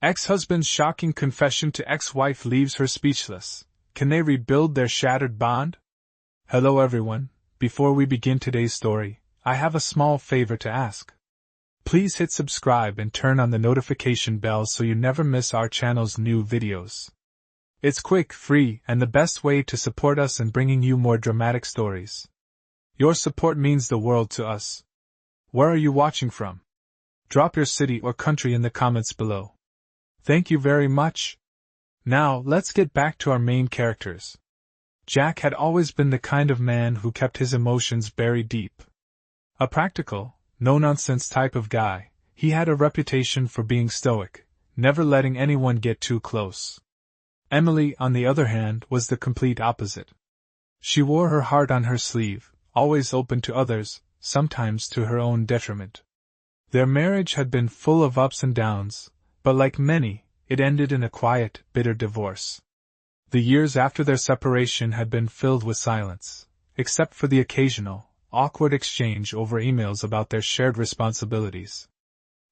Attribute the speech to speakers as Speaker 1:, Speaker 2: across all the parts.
Speaker 1: Ex-husband's shocking confession to ex-wife leaves her speechless. Can they rebuild their shattered bond? Hello everyone, before we begin today's story, I have a small favor to ask. Please hit subscribe and turn on the notification bell so you never miss our channel's new videos. It's quick, free, and the best way to support us in bringing you more dramatic stories. Your support means the world to us. Where are you watching from? Drop your city or country in the comments below. Thank you very much. Now, let's get back to our main characters. Jack had always been the kind of man who kept his emotions buried deep. A practical, no-nonsense type of guy, he had a reputation for being stoic, never letting anyone get too close. Emily, on the other hand, was the complete opposite. She wore her heart on her sleeve, always open to others, sometimes to her own detriment. Their marriage had been full of ups and downs, but like many, it ended in a quiet, bitter divorce. The years after their separation had been filled with silence, except for the occasional, awkward exchange over emails about their shared responsibilities.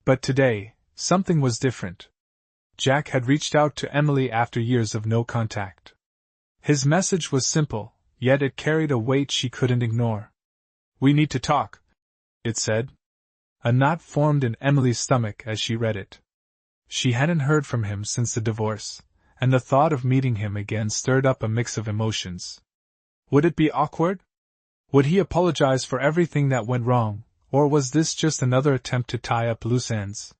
Speaker 1: But today, something was different. Jack had reached out to Emily after years of no contact. His message was simple, yet it carried a weight she couldn't ignore. "We need to talk," it said. A knot formed in Emily's stomach as she read it. She hadn't heard from him since the divorce, and the thought of meeting him again stirred up a mix of emotions. Would it be awkward? Would he apologize for everything that went wrong, or was this just another attempt to tie up loose ends?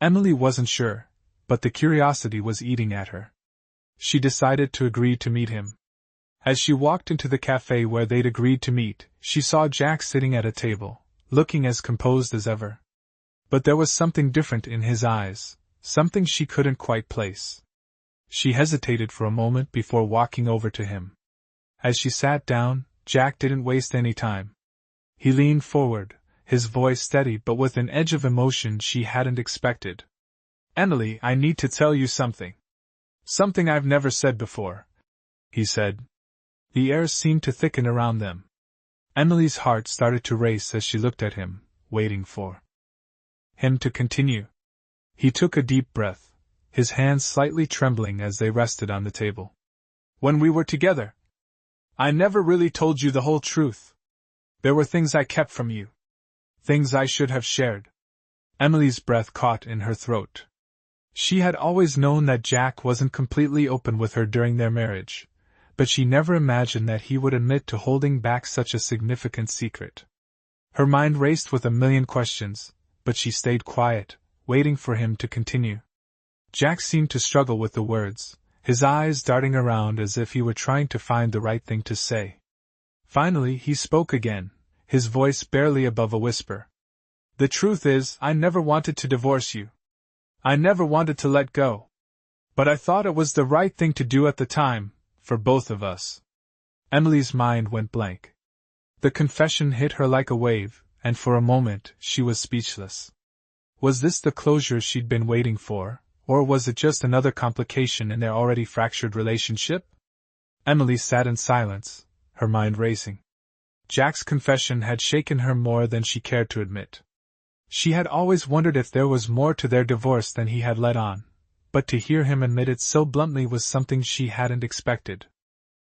Speaker 1: Emily wasn't sure, but the curiosity was eating at her. She decided to agree to meet him. As she walked into the cafe where they'd agreed to meet, she saw Jack sitting at a table, looking as composed as ever. But there was something different in his eyes, something she couldn't quite place. She hesitated for a moment before walking over to him. As she sat down, Jack didn't waste any time. He leaned forward, his voice steady but with an edge of emotion she hadn't expected. "Emily, I need to tell you something. Something I've never said before," he said. The air seemed to thicken around them. Emily's heart started to race as she looked at him, waiting for him to continue. He took a deep breath, his hands slightly trembling as they rested on the table. "When we were together, I never really told you the whole truth. There were things I kept from you. Things I should have shared." Emily's breath caught in her throat. She had always known that Jack wasn't completely open with her during their marriage, but she never imagined that he would admit to holding back such a significant secret. Her mind raced with a million questions, but she stayed quiet, waiting for him to continue. Jack seemed to struggle with the words, his eyes darting around as if he were trying to find the right thing to say. Finally, he spoke again, his voice barely above a whisper. "The truth is, I never wanted to divorce you. I never wanted to let go. But I thought it was the right thing to do at the time, for both of us." Emily's mind went blank. The confession hit her like a wave, and for a moment, she was speechless. Was this the closure she'd been waiting for, or was it just another complication in their already fractured relationship? Emily sat in silence, her mind racing. Jack's confession had shaken her more than she cared to admit. She had always wondered if there was more to their divorce than he had let on, but to hear him admit it so bluntly was something she hadn't expected.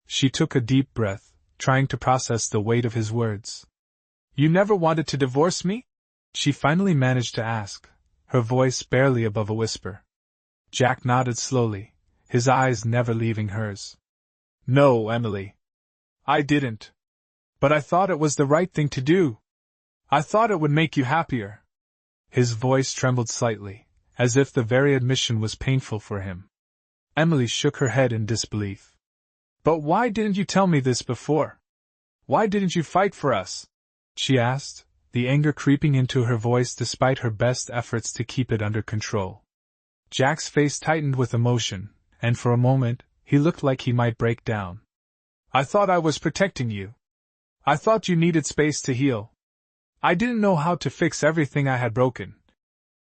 Speaker 1: She took a deep breath, trying to process the weight of his words. "You never wanted to divorce me?" she finally managed to ask, her voice barely above a whisper. Jack nodded slowly, his eyes never leaving hers. "No, Emily. I didn't. But I thought it was the right thing to do. I thought it would make you happier." His voice trembled slightly, as if the very admission was painful for him. Emily shook her head in disbelief. "But why didn't you tell me this before? Why didn't you fight for us?" she asked, the anger creeping into her voice despite her best efforts to keep it under control. Jack's face tightened with emotion, and for a moment, he looked like he might break down. "I thought I was protecting you. I thought you needed space to heal. I didn't know how to fix everything I had broken,"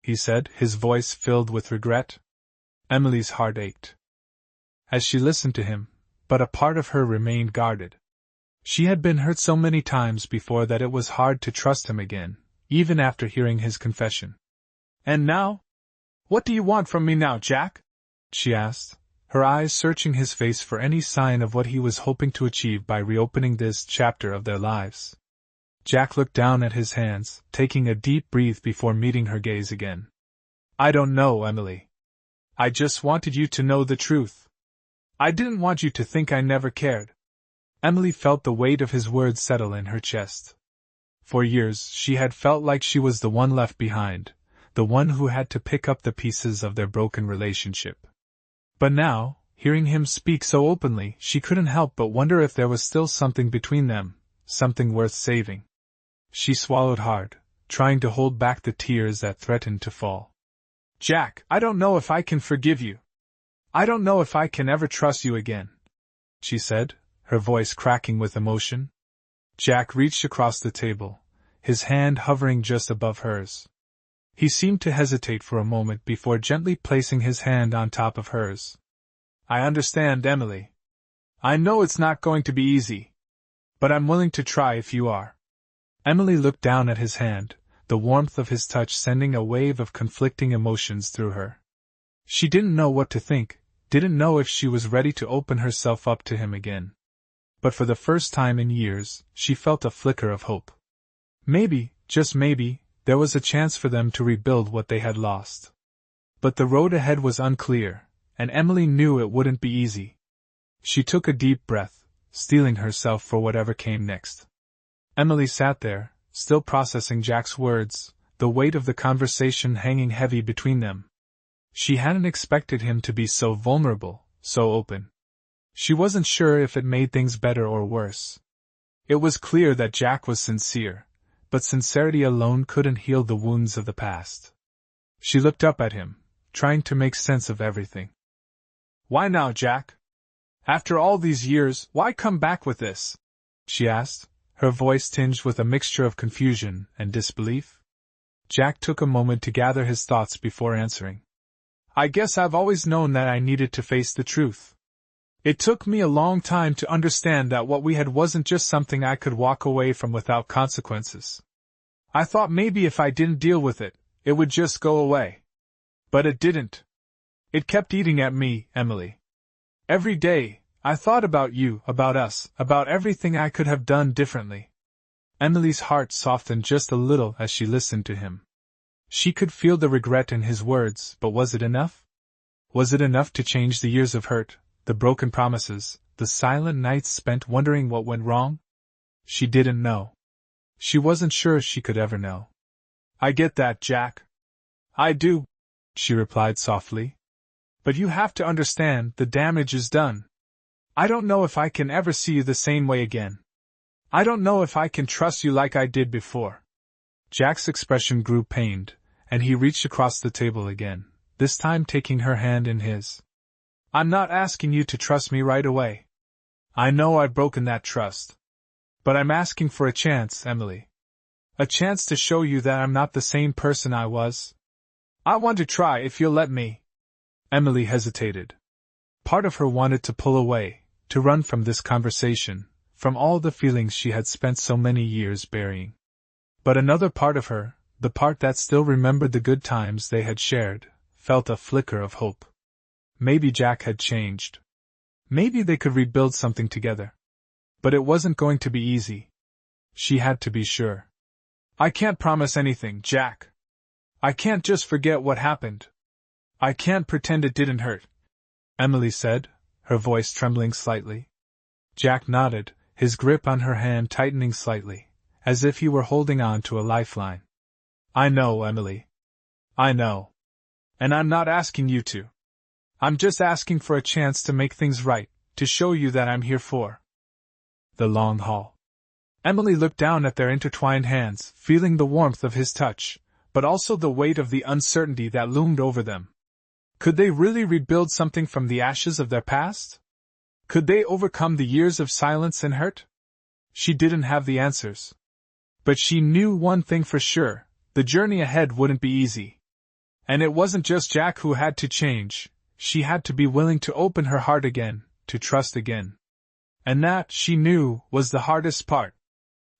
Speaker 1: he said, his voice filled with regret. Emily's heart ached as she listened to him, but a part of her remained guarded. She had been hurt so many times before that it was hard to trust him again, even after hearing his confession. "And now? What do you want from me now, Jack? She asked, her eyes searching his face for any sign of what he was hoping to achieve by reopening this chapter of their lives. Jack looked down at his hands, taking a deep breath before meeting her gaze again. I don't know, Emily. I just wanted you to know the truth. I didn't want you to think I never cared. Emily felt the weight of his words settle in her chest. For years she had felt like she was the one left behind, the one who had to pick up the pieces of their broken relationship. But now, hearing him speak so openly, she couldn't help but wonder if there was still something between them, something worth saving. She swallowed hard, trying to hold back the tears that threatened to fall. Jack, I don't know if I can forgive you. I don't know if I can ever trust you again, she said, her voice cracking with emotion. Jack reached across the table, his hand hovering just above hers. He seemed to hesitate for a moment before gently placing his hand on top of hers. I understand, Emily. I know it's not going to be easy. But I'm willing to try if you are. Emily looked down at his hand, the warmth of his touch sending a wave of conflicting emotions through her. She didn't know what to think, didn't know if she was ready to open herself up to him again. But for the first time in years, she felt a flicker of hope. Maybe, just maybe, there was a chance for them to rebuild what they had lost. But the road ahead was unclear, and Emily knew it wouldn't be easy. She took a deep breath, steeling herself for whatever came next. Emily sat there, still processing Jack's words, the weight of the conversation hanging heavy between them. She hadn't expected him to be so vulnerable, so open. She wasn't sure if it made things better or worse. It was clear that Jack was sincere, but sincerity alone couldn't heal the wounds of the past. She looked up at him, trying to make sense of everything. Why now, Jack? After all these years, why come back with this? She asked, her voice tinged with a mixture of confusion and disbelief. Jack took a moment to gather his thoughts before answering. I guess I've always known that I needed to face the truth. It took me a long time to understand that what we had wasn't just something I could walk away from without consequences. I thought maybe if I didn't deal with it, it would just go away. But it didn't. It kept eating at me, Emily. Every day, I thought about you, about us, about everything I could have done differently. Emily's heart softened just a little as she listened to him. She could feel the regret in his words, but was it enough? Was it enough to change the years of hurt, the broken promises, the silent nights spent wondering what went wrong? She didn't know. She wasn't sure she could ever know. I get that, Jack. I do, she replied softly. But you have to understand, the damage is done. I don't know if I can ever see you the same way again. I don't know if I can trust you like I did before. Jack's expression grew pained, and he reached across the table again, this time taking her hand in his. I'm not asking you to trust me right away. I know I've broken that trust. But I'm asking for a chance, Emily. A chance to show you that I'm not the same person I was. I want to try if you'll let me. Emily hesitated. Part of her wanted to pull away, to run from this conversation, from all the feelings she had spent so many years burying. But another part of her, the part that still remembered the good times they had shared, felt a flicker of hope. Maybe Jack had changed. Maybe they could rebuild something together. But it wasn't going to be easy. She had to be sure. I can't promise anything, Jack. I can't just forget what happened. I can't pretend it didn't hurt, Emily said, her voice trembling slightly. Jack nodded, his grip on her hand tightening slightly, as if he were holding on to a lifeline. I know, Emily. I know. And I'm not asking you to. I'm just asking for a chance to make things right, to show you that I'm here for. The long hall. Emily looked down at their intertwined hands, feeling the warmth of his touch, but also the weight of the uncertainty that loomed over them. Could they really rebuild something from the ashes of their past? Could they overcome the years of silence and hurt? She didn't have the answers. But she knew one thing for sure, the journey ahead wouldn't be easy. And it wasn't just Jack who had to change, she had to be willing to open her heart again, to trust again. And that, she knew, was the hardest part.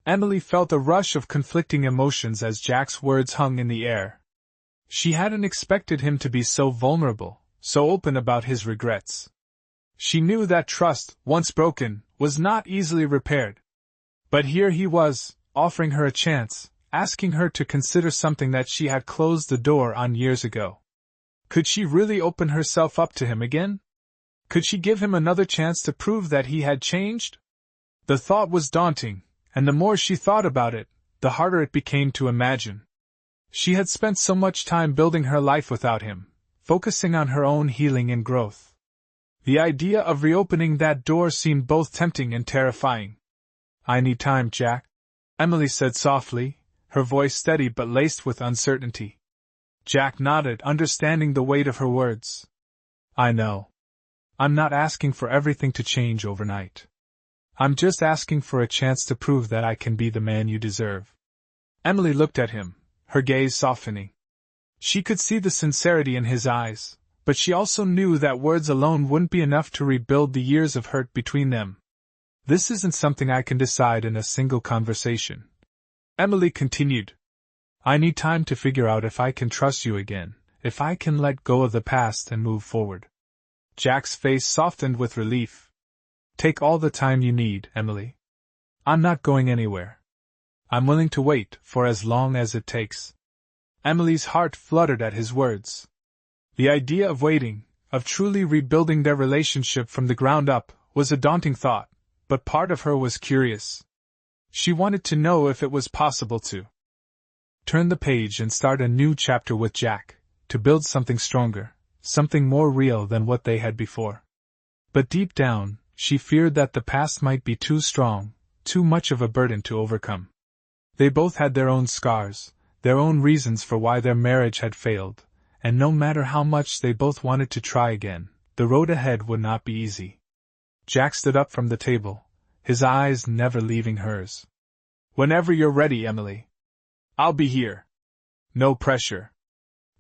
Speaker 1: Emily felt a rush of conflicting emotions as Jack's words hung in the air. She hadn't expected him to be so vulnerable, so open about his regrets. She knew that trust, once broken, was not easily repaired. But here he was, offering her a chance, asking her to consider something that she had closed the door on years ago. Could she really open herself up to him again? Could she give him another chance to prove that he had changed? The thought was daunting, and the more she thought about it, the harder it became to imagine. She had spent so much time building her life without him, focusing on her own healing and growth. The idea of reopening that door seemed both tempting and terrifying. "I need time, Jack," Emily said softly, her voice steady but laced with uncertainty. Jack nodded, understanding the weight of her words. "I know. I'm not asking for everything to change overnight. I'm just asking for a chance to prove that I can be the man you deserve." Emily looked at him, her gaze softening. She could see the sincerity in his eyes, but she also knew that words alone wouldn't be enough to rebuild the years of hurt between them. "This isn't something I can decide in a single conversation," Emily continued. "I need time to figure out if I can trust you again, if I can let go of the past and move forward." Jack's face softened with relief. "Take all the time you need, Emily. I'm not going anywhere. I'm willing to wait for as long as it takes." Emily's heart fluttered at his words. The idea of waiting, of truly rebuilding their relationship from the ground up, was a daunting thought, but part of her was curious. She wanted to know if it was possible to turn the page and start a new chapter with Jack, to build something stronger, something more real than what they had before. But deep down, she feared that the past might be too strong, too much of a burden to overcome. They both had their own scars, their own reasons for why their marriage had failed, and no matter how much they both wanted to try again, the road ahead would not be easy. Jack stood up from the table, his eyes never leaving hers. "Whenever you're ready, Emily. I'll be here. No pressure."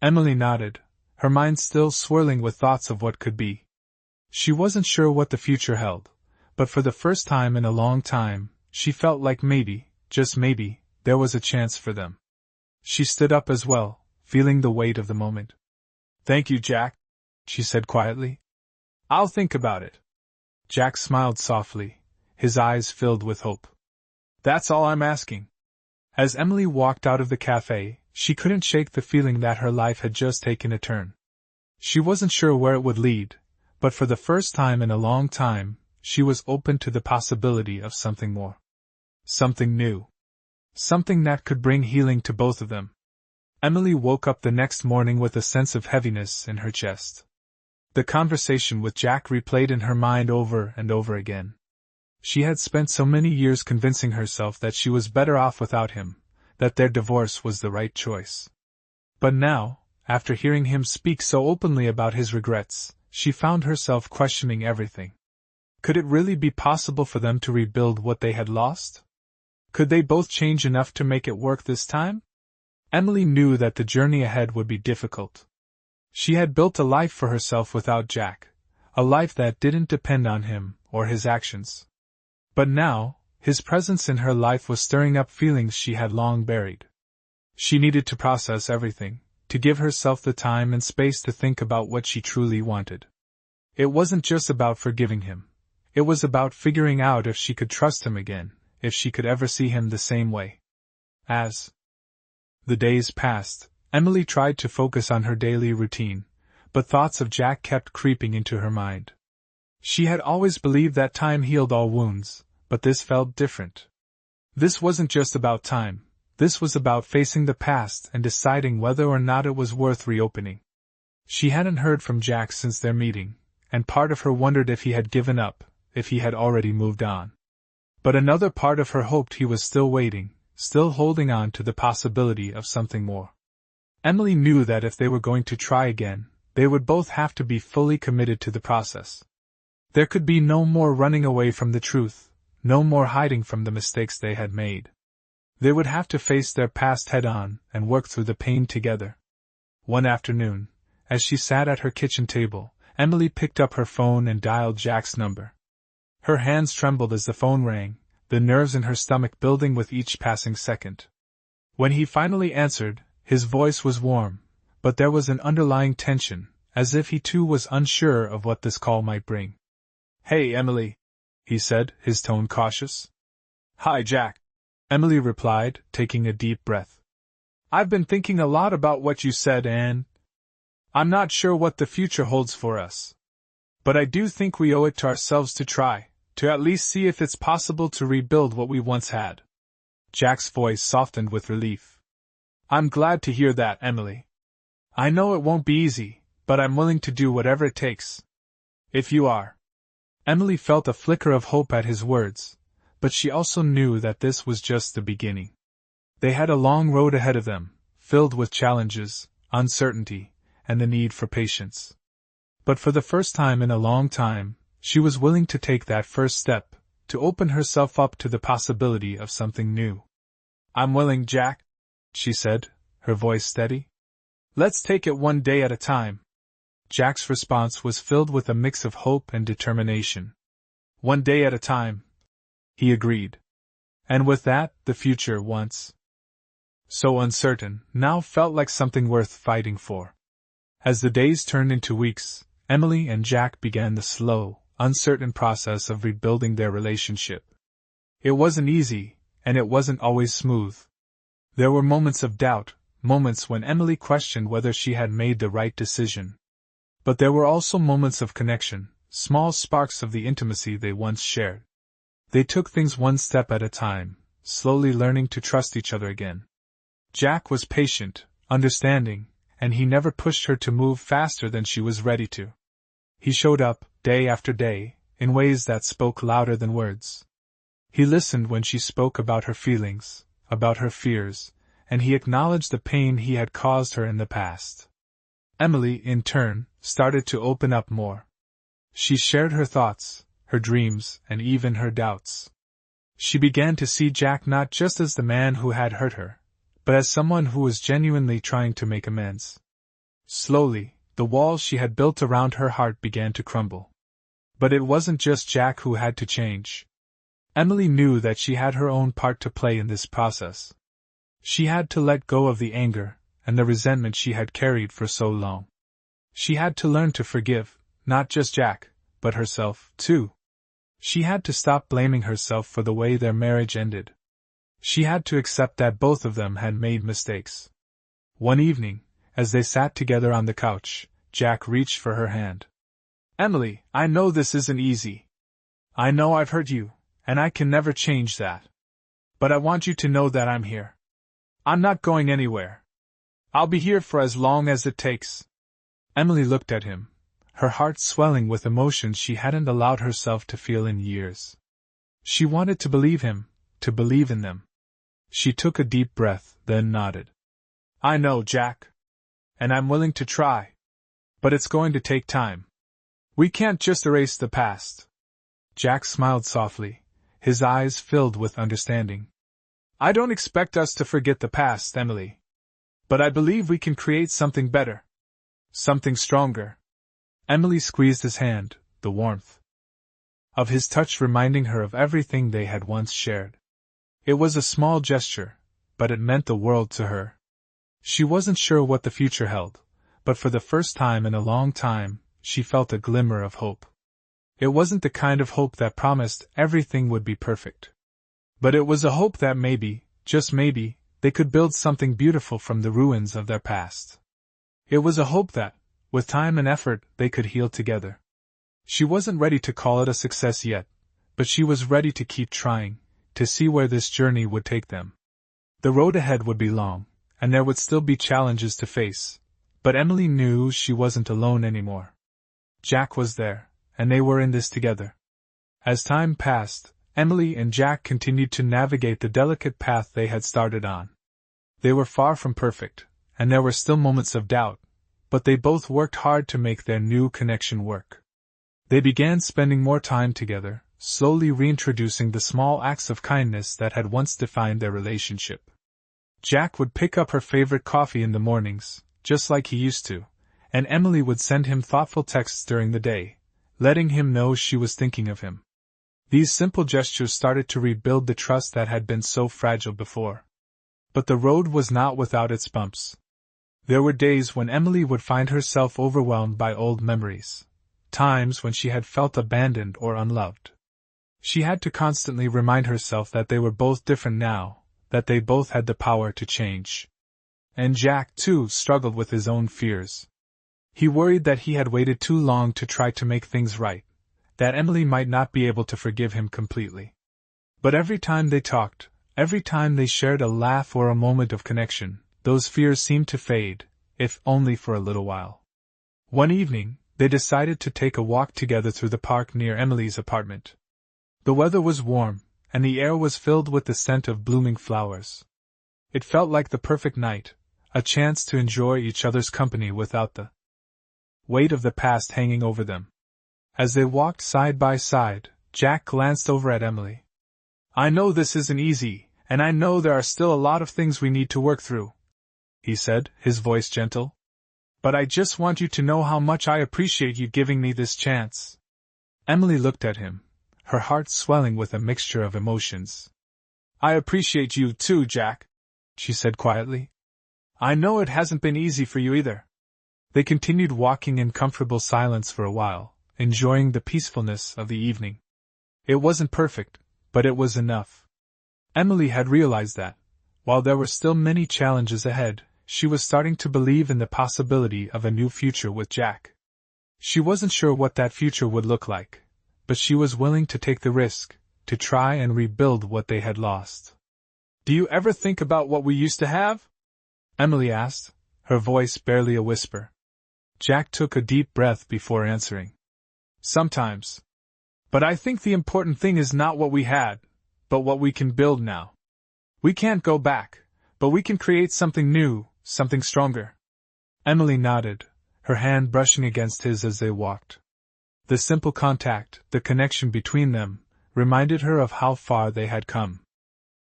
Speaker 1: Emily nodded, her mind still swirling with thoughts of what could be. She wasn't sure what the future held, but for the first time in a long time, she felt like maybe, just maybe, there was a chance for them. She stood up as well, feeling the weight of the moment. "Thank you, Jack," she said quietly. "I'll think about it." Jack smiled softly, his eyes filled with hope. "That's all I'm asking." As Emily walked out of the cafe, she couldn't shake the feeling that her life had just taken a turn. She wasn't sure where it would lead, but for the first time in a long time, she was open to the possibility of something more. Something new. Something that could bring healing to both of them. Emily woke up the next morning with a sense of heaviness in her chest. The conversation with Jack replayed in her mind over and over again. She had spent so many years convincing herself that she was better off without him, that their divorce was the right choice. But now, after hearing him speak so openly about his regrets, she found herself questioning everything. Could it really be possible for them to rebuild what they had lost? Could they both change enough to make it work this time? Emily knew that the journey ahead would be difficult. She had built a life for herself without Jack, a life that didn't depend on him or his actions. But now, his presence in her life was stirring up feelings she had long buried. She needed to process everything, to give herself the time and space to think about what she truly wanted. It wasn't just about forgiving him. It was about figuring out if she could trust him again, if she could ever see him the same way. As the days passed, Emily tried to focus on her daily routine, but thoughts of Jack kept creeping into her mind. She had always believed that time healed all wounds, but this felt different. This wasn't just about time, this was about facing the past and deciding whether or not it was worth reopening. She hadn't heard from Jack since their meeting, and part of her wondered if he had given up, if he had already moved on. But another part of her hoped he was still waiting, still holding on to the possibility of something more. Emily knew that if they were going to try again, they would both have to be fully committed to the process. There could be no more running away from the truth, no more hiding from the mistakes they had made. They would have to face their past head-on and work through the pain together. One afternoon, as she sat at her kitchen table, Emily picked up her phone and dialed Jack's number. Her hands trembled as the phone rang, the nerves in her stomach building with each passing second. When he finally answered, his voice was warm, but there was an underlying tension, as if he too was unsure of what this call might bring. "Hey, Emily," he said, his tone cautious. "Hi, Jack," Emily replied, taking a deep breath. "I've been thinking a lot about what you said, and I'm not sure what the future holds for us. But I do think we owe it to ourselves to try, to at least see if it's possible to rebuild what we once had." Jack's voice softened with relief. "I'm glad to hear that, Emily. I know it won't be easy, but I'm willing to do whatever it takes. If you are." Emily felt a flicker of hope at his words, but she also knew that this was just the beginning. They had a long road ahead of them, filled with challenges, uncertainty, and the need for patience. But for the first time in a long time, she was willing to take that first step, to open herself up to the possibility of something new. "I'm willing, Jack," she said, her voice steady. "Let's take it one day at a time." Jack's response was filled with a mix of hope and determination. "One day at a time," he agreed. And with that, the future, once so uncertain, now felt like something worth fighting for. As the days turned into weeks, Emily and Jack began the slow, uncertain process of rebuilding their relationship. It wasn't easy, and it wasn't always smooth. There were moments of doubt, moments when Emily questioned whether she had made the right decision. But there were also moments of connection, small sparks of the intimacy they once shared. They took things one step at a time, slowly learning to trust each other again. Jack was patient, understanding, and he never pushed her to move faster than she was ready to. He showed up, day after day, in ways that spoke louder than words. He listened when she spoke about her feelings, about her fears, and he acknowledged the pain he had caused her in the past. Emily, in turn, started to open up more. She shared her thoughts, her dreams, and even her doubts. She began to see Jack not just as the man who had hurt her, but as someone who was genuinely trying to make amends. Slowly, the walls she had built around her heart began to crumble. But it wasn't just Jack who had to change. Emily knew that she had her own part to play in this process. She had to let go of the anger and the resentment she had carried for so long. She had to learn to forgive, not just Jack, but herself, too. She had to stop blaming herself for the way their marriage ended. She had to accept that both of them had made mistakes. One evening, as they sat together on the couch, Jack reached for her hand. "Emily, I know this isn't easy. I know I've hurt you, and I can never change that. But I want you to know that I'm here. I'm not going anywhere. I'll be here for as long as it takes." Emily looked at him, her heart swelling with emotions she hadn't allowed herself to feel in years. She wanted to believe him, to believe in them. She took a deep breath, then nodded. "I know, Jack. And I'm willing to try. But it's going to take time. We can't just erase the past." Jack smiled softly, his eyes filled with understanding. "I don't expect us to forget the past, Emily. But I believe we can create something better. Something stronger." Emily squeezed his hand, the warmth of his touch reminding her of everything they had once shared. It was a small gesture, but it meant the world to her. She wasn't sure what the future held, but for the first time in a long time, she felt a glimmer of hope. It wasn't the kind of hope that promised everything would be perfect. But it was a hope that maybe, just maybe, they could build something beautiful from the ruins of their past. It was a hope that, with time and effort, they could heal together. She wasn't ready to call it a success yet, but she was ready to keep trying, to see where this journey would take them. The road ahead would be long, and there would still be challenges to face, but Emily knew she wasn't alone anymore. Jack was there, and they were in this together. As time passed, Emily and Jack continued to navigate the delicate path they had started on. They were far from perfect, and there were still moments of doubt, but they both worked hard to make their new connection work. They began spending more time together, slowly reintroducing the small acts of kindness that had once defined their relationship. Jack would pick up her favorite coffee in the mornings, just like he used to, and Emily would send him thoughtful texts during the day, letting him know she was thinking of him. These simple gestures started to rebuild the trust that had been so fragile before. But the road was not without its bumps. There were days when Emily would find herself overwhelmed by old memories, times when she had felt abandoned or unloved. She had to constantly remind herself that they were both different now, that they both had the power to change. And Jack, too, struggled with his own fears. He worried that he had waited too long to try to make things right, that Emily might not be able to forgive him completely. But every time they talked, every time they shared a laugh or a moment of connection, those fears seemed to fade, if only for a little while. One evening, they decided to take a walk together through the park near Emily's apartment. The weather was warm, and the air was filled with the scent of blooming flowers. It felt like the perfect night, a chance to enjoy each other's company without the weight of the past hanging over them. As they walked side by side, Jack glanced over at Emily. "I know this isn't easy, and I know there are still a lot of things we need to work through," he said, his voice gentle. "But I just want you to know how much I appreciate you giving me this chance." Emily looked at him, her heart swelling with a mixture of emotions. "I appreciate you too, Jack," she said quietly. "I know it hasn't been easy for you either." They continued walking in comfortable silence for a while, enjoying the peacefulness of the evening. It wasn't perfect, but it was enough. Emily had realized that, while there were still many challenges ahead, she was starting to believe in the possibility of a new future with Jack. She wasn't sure what that future would look like, but she was willing to take the risk, to try and rebuild what they had lost. "Do you ever think about what we used to have?" Emily asked, her voice barely a whisper. Jack took a deep breath before answering. "Sometimes. But I think the important thing is not what we had, but what we can build now. We can't go back, but we can create something new, something stronger." Emily nodded, her hand brushing against his as they walked. The simple contact, the connection between them, reminded her of how far they had come.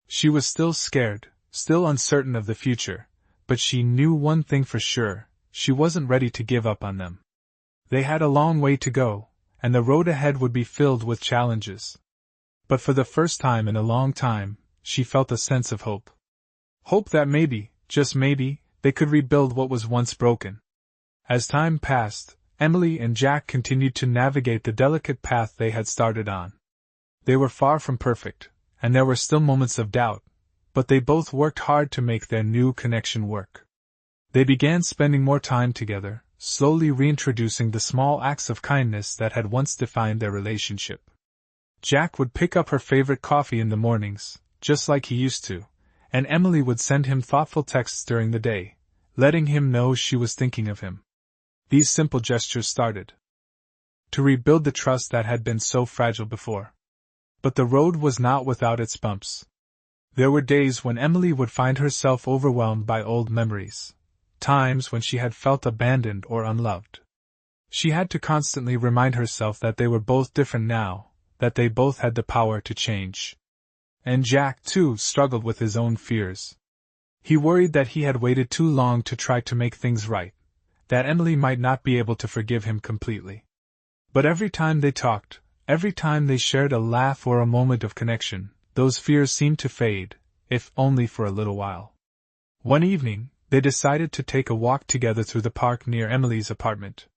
Speaker 1: She was still scared, still uncertain of the future, but she knew one thing for sure: she wasn't ready to give up on them. They had a long way to go, and the road ahead would be filled with challenges. But for the first time in a long time, she felt a sense of hope. Hope that maybe, just maybe, they could rebuild what was once broken. As time passed, Emily and Jack continued to navigate the delicate path they had started on. They were far from perfect, and there were still moments of doubt, but they both worked hard to make their new connection work. They began spending more time together, slowly reintroducing the small acts of kindness that had once defined their relationship. Jack would pick up her favorite coffee in the mornings, just like he used to, and Emily would send him thoughtful texts during the day, letting him know she was thinking of him. These simple gestures started to rebuild the trust that had been so fragile before. But the road was not without its bumps. There were days when Emily would find herself overwhelmed by old memories, times when she had felt abandoned or unloved. She had to constantly remind herself that they were both different now, that they both had the power to change. And Jack, too, struggled with his own fears. He worried that he had waited too long to try to make things right, that Emily might not be able to forgive him completely. But every time they talked, every time they shared a laugh or a moment of connection, those fears seemed to fade, if only for a little while. One evening, they decided to take a walk together through the park near Emily's apartment.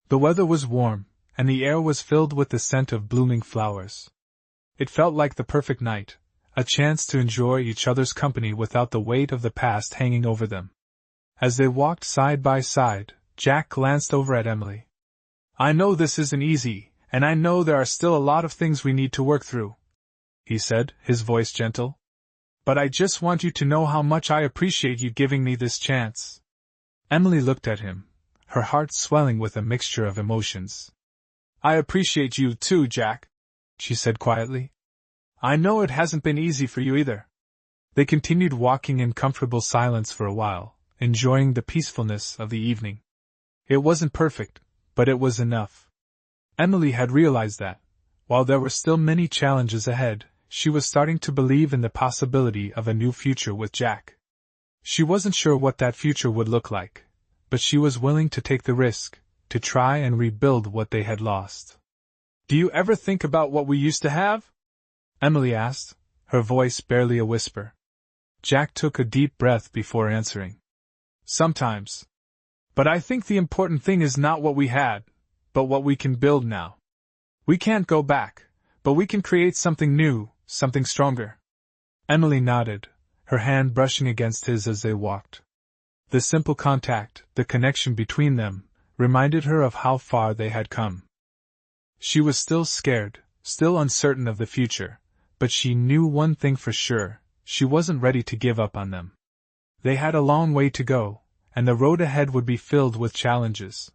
Speaker 1: The weather was warm, and the air was filled with the scent of blooming flowers. It felt like the perfect night, a chance to enjoy each other's company without the weight of the past hanging over them. As they walked side by side, Jack glanced over at Emily. "I know this isn't easy, and I know there are still a lot of things we need to work through," he said, his voice gentle. "But I just want you to know how much I appreciate you giving me this chance." Emily looked at him, her heart swelling with a mixture of emotions. "I appreciate you too, Jack," she said quietly. "I know it hasn't been easy for you either." They continued walking in comfortable silence for a while, enjoying the peacefulness of the evening. It wasn't perfect, but it was enough. Emily had realized that, while there were still many challenges ahead, she was starting to believe in the possibility of a new future with Jack. She wasn't sure what that future would look like, but she was willing to take the risk, to try and rebuild what they had lost. "Do you ever think about what we used to have?" Emily asked, her voice barely a whisper. Jack took a deep breath before answering. "Sometimes. But I think the important thing is not what we had, but what we can build now. We can't go back, but we can create something new, something stronger. Emily nodded, her hand brushing against his as they walked. The simple contact, the connection between them, reminded her of how far they had come. She was still scared, still uncertain of the future, but she knew one thing for sure: she wasn't ready to give up on them. They had a long way to go, and the road ahead would be filled with challenges.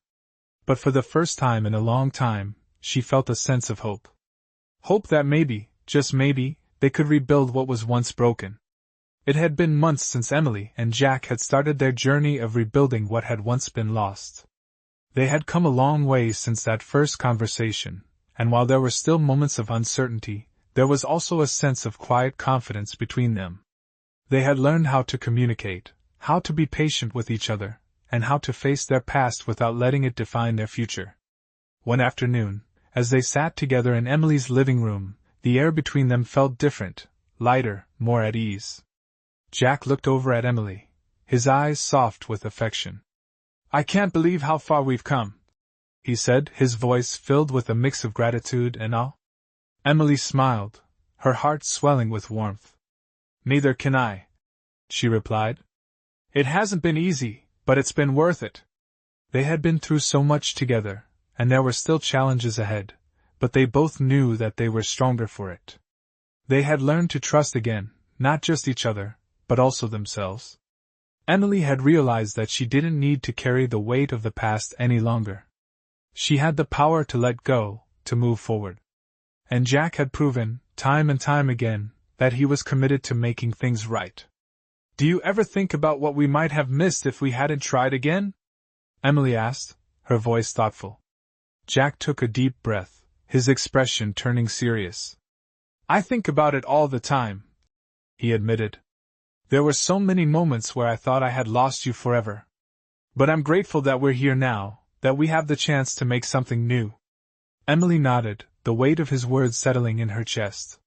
Speaker 1: But for the first time in a long time, she felt a sense of hope. Hope that maybe, just maybe, they could rebuild what was once broken. It had been months since Emily and Jack had started their journey of rebuilding what had once been lost. They had come a long way since that first conversation, and while there were still moments of uncertainty, there was also a sense of quiet confidence between them. They had learned how to communicate, how to be patient with each other, and how to face their past without letting it define their future. One afternoon, as they sat together in Emily's living room, the air between them felt different, lighter, more at ease. Jack looked over at Emily, his eyes soft with affection. "I can't believe how far we've come," he said, his voice filled with a mix of gratitude and awe. Emily smiled, her heart swelling with warmth. "Neither can I," she replied. "It hasn't been easy, but it's been worth it." They had been through so much together, and there were still challenges ahead, but they both knew that they were stronger for it. They had learned to trust again, not just each other, but also themselves. Emily had realized that she didn't need to carry the weight of the past any longer. She had the power to let go, to move forward. And Jack had proven, time and time again, that he was committed to making things right. "Do you ever think about what we might have missed if we hadn't tried again?" Emily asked, her voice thoughtful. Jack took a deep breath, his expression turning serious. "I think about it all the time," he admitted. "There were so many moments where I thought I had lost you forever. But I'm grateful that we're here now, that we have the chance to make something new." Emily nodded, the weight of his words settling in her chest.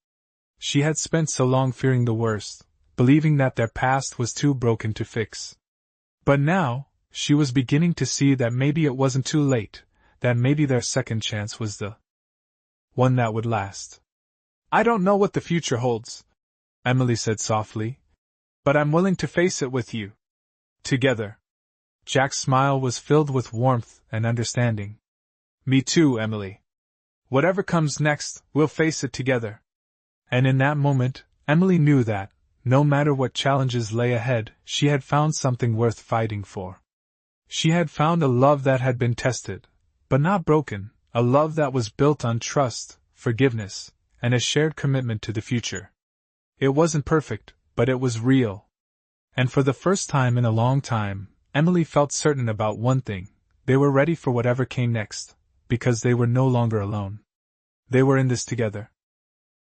Speaker 1: She had spent so long fearing the worst, believing that their past was too broken to fix. But now, she was beginning to see that maybe it wasn't too late, that maybe their second chance was the one that would last. "I don't know what the future holds," Emily said softly, "but I'm willing to face it with you. Together." Jack's smile was filled with warmth and understanding. "Me too, Emily. Whatever comes next, we'll face it together." And in that moment, Emily knew that, no matter what challenges lay ahead, she had found something worth fighting for. She had found a love that had been tested, but not broken, a love that was built on trust, forgiveness, and a shared commitment to the future. It wasn't perfect, but it was real. And for the first time in a long time, Emily felt certain about one thing: they were ready for whatever came next, because they were no longer alone. They were in this together.